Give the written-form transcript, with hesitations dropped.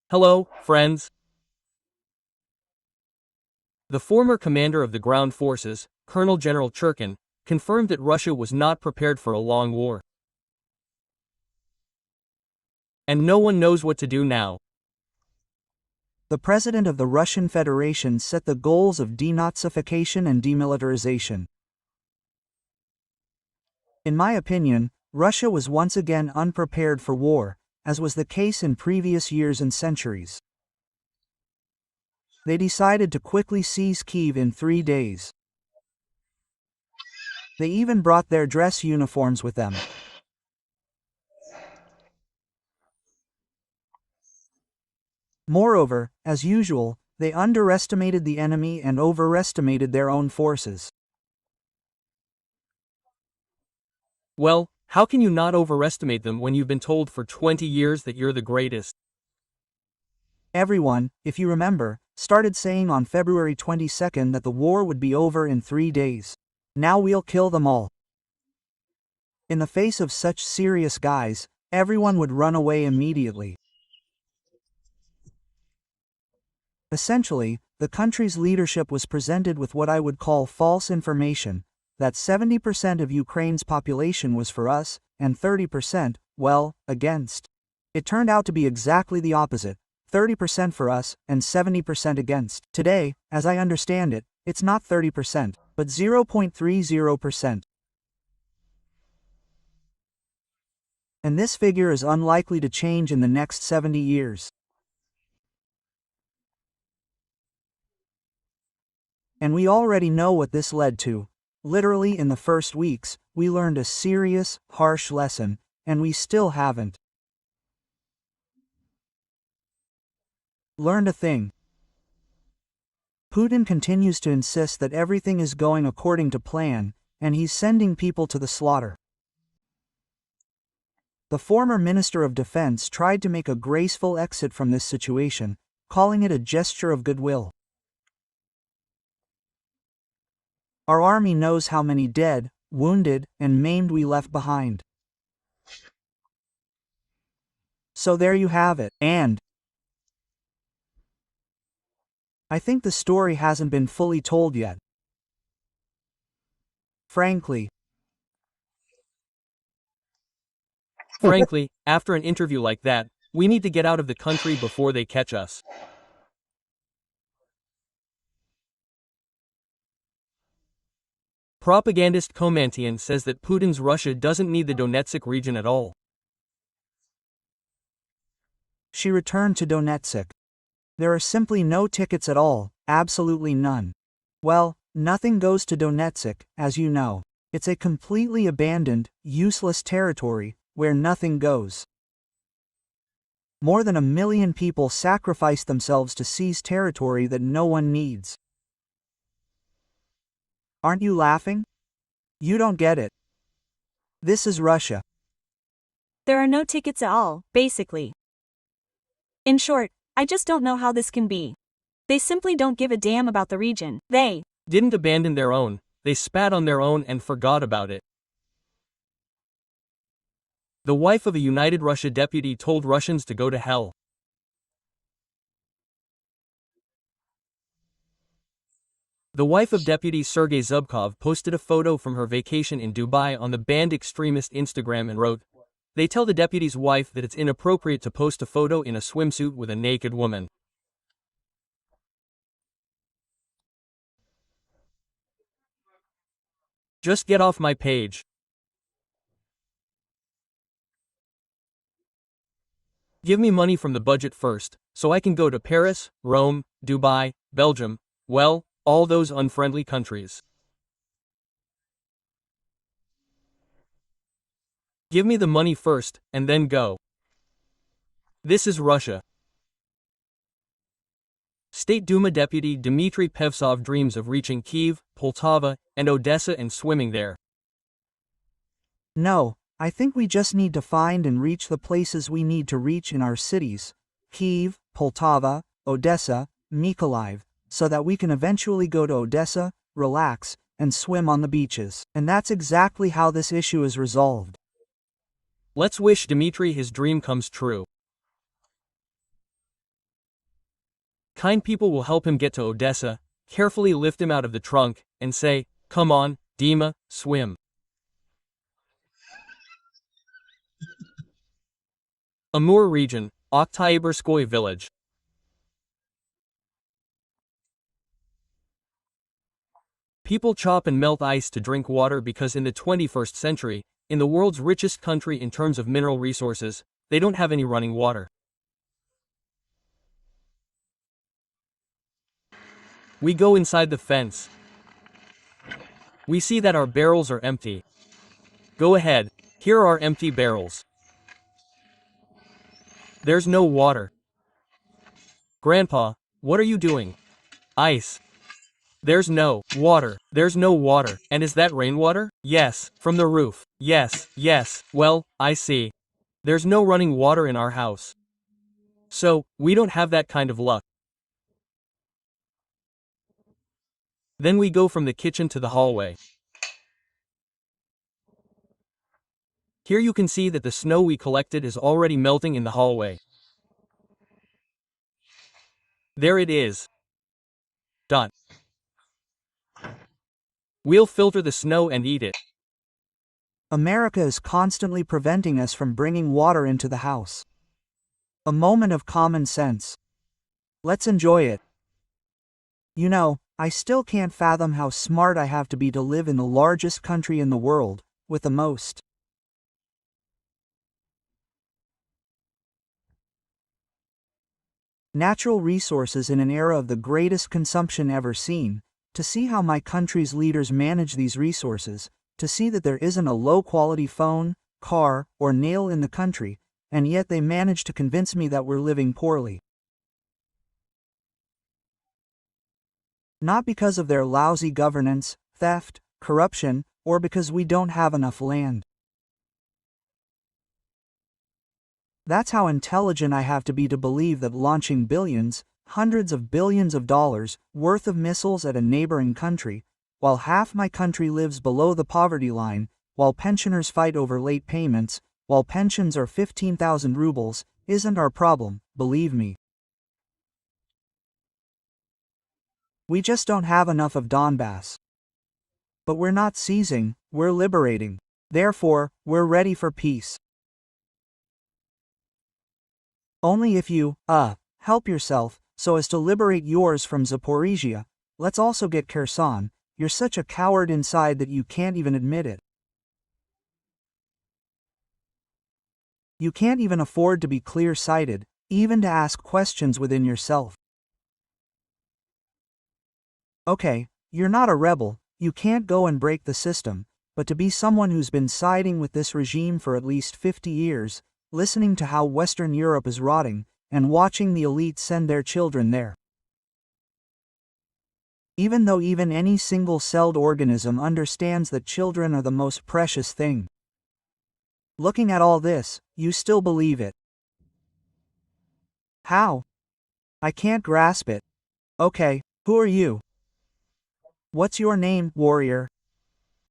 Hello, friends. The former commander of the ground forces, Colonel General Churkin, confirmed that Russia was not prepared for a long war. And no one knows what to do now. The President of the Russian Federation set the goals of denazification and demilitarization. In my opinion, Russia was once again unprepared for war, as was the case in previous years and centuries. They decided to quickly seize Kyiv in 3 days. They even brought their dress uniforms with them. Moreover, as usual, they underestimated the enemy and overestimated their own forces. Well, how can you not overestimate them when you've been told for 20 years that you're the greatest? Everyone, if you remember, started saying on February 22nd that the war would be over in 3 days. Now we'll kill them all. In the face of such serious guys, everyone would run away immediately. Essentially, the country's leadership was presented with what I would call false information, that 70% of Ukraine's population was for us, and 30%, well, against. It turned out to be exactly the opposite, 30% for us, and 70% against. Today, as I understand it, it's not 30%, but 0.30%. And this figure is unlikely to change in the next 70 years. And we already know what this led to. Literally in the first weeks, we learned a serious, harsh lesson, and we still haven't learned a thing. Putin continues to insist that everything is going according to plan, and he's sending people to the slaughter. The former Minister of Defense tried to make a graceful exit from this situation, calling it a gesture of goodwill. Our army knows how many dead, wounded, and maimed we left behind. So there you have it, and I think the story hasn't been fully told yet. Frankly, After an interview like that, we need to get out of the country before they catch us. Propagandist Komantian says that Putin's Russia doesn't need the Donetsk region at all. She returned to Donetsk. There are simply no tickets at all, absolutely none. Well, nothing goes to Donetsk, as you know. It's a completely abandoned, useless territory, where nothing goes. More than 1 million people sacrifice themselves to seize territory that no one needs. Aren't you laughing? You don't get it. This is Russia. There are no tickets at all, basically. In short, I just don't know how this can be. They simply don't give a damn about the region. They didn't abandon their own, they spat on their own and forgot about it. The wife of a United Russia deputy told Russians to go to hell. The wife of Deputy Sergei Zubkov posted a photo from her vacation in Dubai on the banned extremist Instagram and wrote, "They tell the deputy's wife that it's inappropriate to post a photo in a swimsuit with a naked woman. Just get off my page. Give me money from the budget first, so I can go to Paris, Rome, Dubai, Belgium, well, all those unfriendly countries. Give me the money first, and then go." This is Russia. State Duma Deputy Dmitry Pevsov dreams of reaching Kyiv, Poltava, and Odessa and swimming there. No, I think we just need to find and reach the places we need to reach in our cities, Kyiv, Poltava, Odessa, Mykolaiv, so that we can eventually go to Odessa, relax, and swim on the beaches. And that's exactly how this issue is resolved. Let's wish Dmitry his dream comes true. Kind people will help him get to Odessa, carefully lift him out of the trunk, and say, "Come on, Dima, swim." Amur region, Oktyabrskoye village. People chop and melt ice to drink water because in the 21st century, in the world's richest country in terms of mineral resources, they don't have any running water. We go inside the fence. We see that our barrels are empty. Go ahead, here are empty barrels. There's no water. Grandpa, what are you doing? Ice. There's no water. There's no water. And is that rainwater? Yes, from the roof. Yes, yes. Well, I see. There's no running water in our house. So, we don't have that kind of luck. Then we go from the kitchen to the hallway. Here you can see that the snow we collected is already melting in the hallway. There it is. Done. We'll filter the snow and eat it. America is constantly preventing us from bringing water into the house. A moment of common sense. Let's enjoy it. You know, I still can't fathom how smart I have to be to live in the largest country in the world, with the most. Natural resources in an era of the greatest consumption ever seen, to see how my country's leaders manage these resources, to see that there isn't a low-quality phone, car, or nail in the country, and yet they manage to convince me that we're living poorly. Not because of their lousy governance, theft, corruption, or because we don't have enough land. That's how intelligent I have to be to believe that launching billions, hundreds of billions of dollars worth of missiles at a neighboring country, while half my country lives below the poverty line, while pensioners fight over late payments, while pensions are 15,000 rubles, isn't our problem, believe me. We just don't have enough of Donbass. But we're not seizing, we're liberating. Therefore, we're ready for peace. Only if you, help yourself, so as to liberate yours from Zaporizhia. Let's also get Kherson. You're such a coward inside that you can't even admit it. You can't even afford to be clear-sighted, even to ask questions within yourself. Okay, you're not a rebel, you can't go and break the system, but to be someone who's been siding with this regime for at least 50 years, listening to how Western Europe is rotting, and watching the elite send their children there. Even though even any single-celled organism understands that children are the most precious thing. Looking at all this, you still believe it. How? I can't grasp it. Okay, who are you? What's your name, warrior?